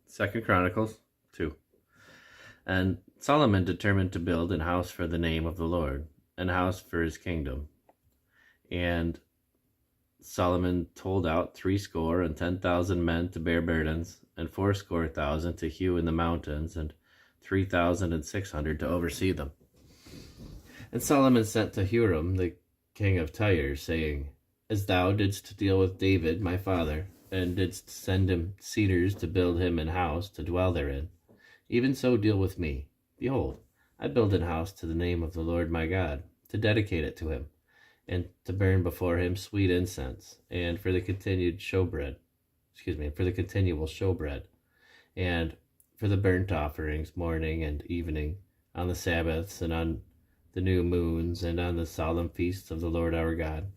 Second Chronicles 2. And Solomon determined to build an house for the name of the Lord, an house for his kingdom. And Solomon told out 70,000 men to bear burdens, and 80,000 to hew in the mountains, and 3,600 to oversee them. And Solomon sent to Huram the king of Tyre, saying, As thou didst deal with David my father, and didst send him cedars to build him an house to dwell therein, even so deal with me. Behold, I build an house to the name of the Lord my God, to dedicate it to him, and to burn before him sweet incense, and for the continual showbread, and for the burnt offerings morning and evening, on the Sabbaths, and on the new moons, and on the solemn feasts of the Lord our God.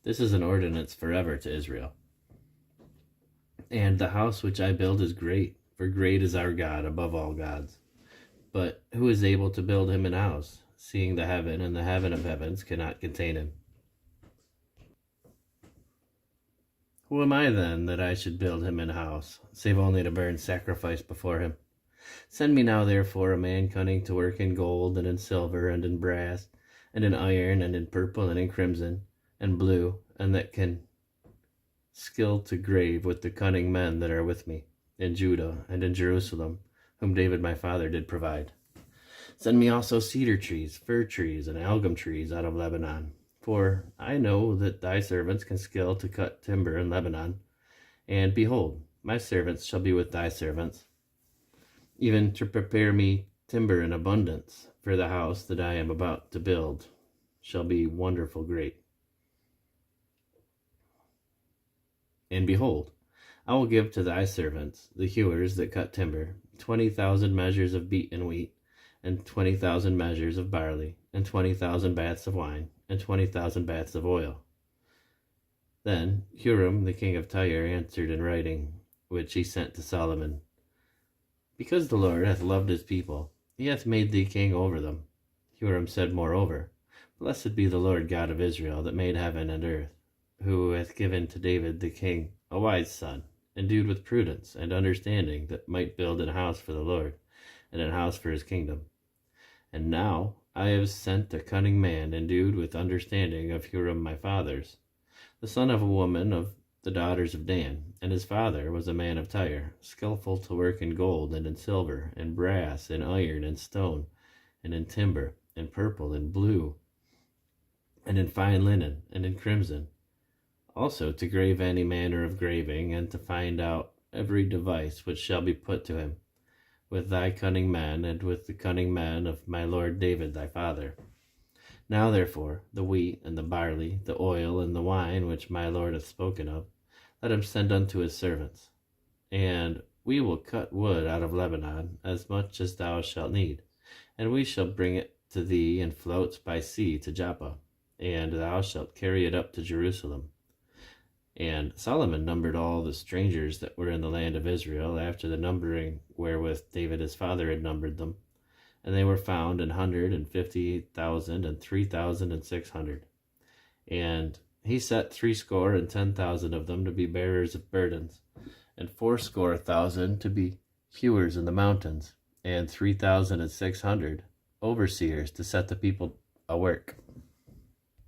This is an ordinance forever to Israel. And the house which I build is great, for great is our God above all gods. But who is able to build him an house, seeing the heaven and the heaven of heavens cannot contain him? Who am I then, that I should build him an house, save only to burn sacrifice before him? Send me now therefore a man cunning to work in gold, and in silver, and in brass, and in iron, and in purple, and in crimson, and blue, and that can skill to grave with the cunning men that are with me, in Judah and in Jerusalem, whom David my father did provide. Send me also cedar trees, fir trees, and algum trees out of Lebanon, for I know that thy servants can skill to cut timber in Lebanon. And behold, my servants shall be with thy servants, even to prepare me timber in abundance, for the house that I am about to build shall be wonderful great. And behold, I will give to thy servants, the hewers that cut timber, 20,000 measures of beaten wheat, and 20,000 measures of barley, and 20,000 baths of wine, and 20,000 baths of oil. Then Huram the king of Tyre answered in writing, which he sent to Solomon, Because the Lord hath loved his people, he hath made thee king over them. Huram said moreover, Blessed be the Lord God of Israel, that made heaven and earth, who hath given to David the king a wise son, endued with prudence and understanding, that might build an house for the Lord, and an house for his kingdom. And now I have sent a cunning man, endued with understanding of Huram my father's, the son of a woman of the daughters of Dan, and his father was a man of Tyre, skillful to work in gold, and in silver, and brass, and iron, and stone, and in timber, and purple, and blue, and in fine linen, and in crimson, also to grave any manner of graving, and to find out every device which shall be put to him, with thy cunning men, and with the cunning men of my lord David thy father. Now therefore the wheat, and the barley, the oil, and the wine, which my lord hath spoken of, let him send unto his servants. And we will cut wood out of Lebanon, as much as thou shalt need, and we shall bring it to thee in floats by sea to Joppa, and thou shalt carry it up to Jerusalem. And Solomon numbered all the strangers that were in the land of Israel, after the numbering wherewith David his father had numbered them. And they were found 158,000 and 3,600. And he set 70,000 of them to be bearers of burdens, and 80,000 to be hewers in the mountains, and 3,600 overseers to set the people a work.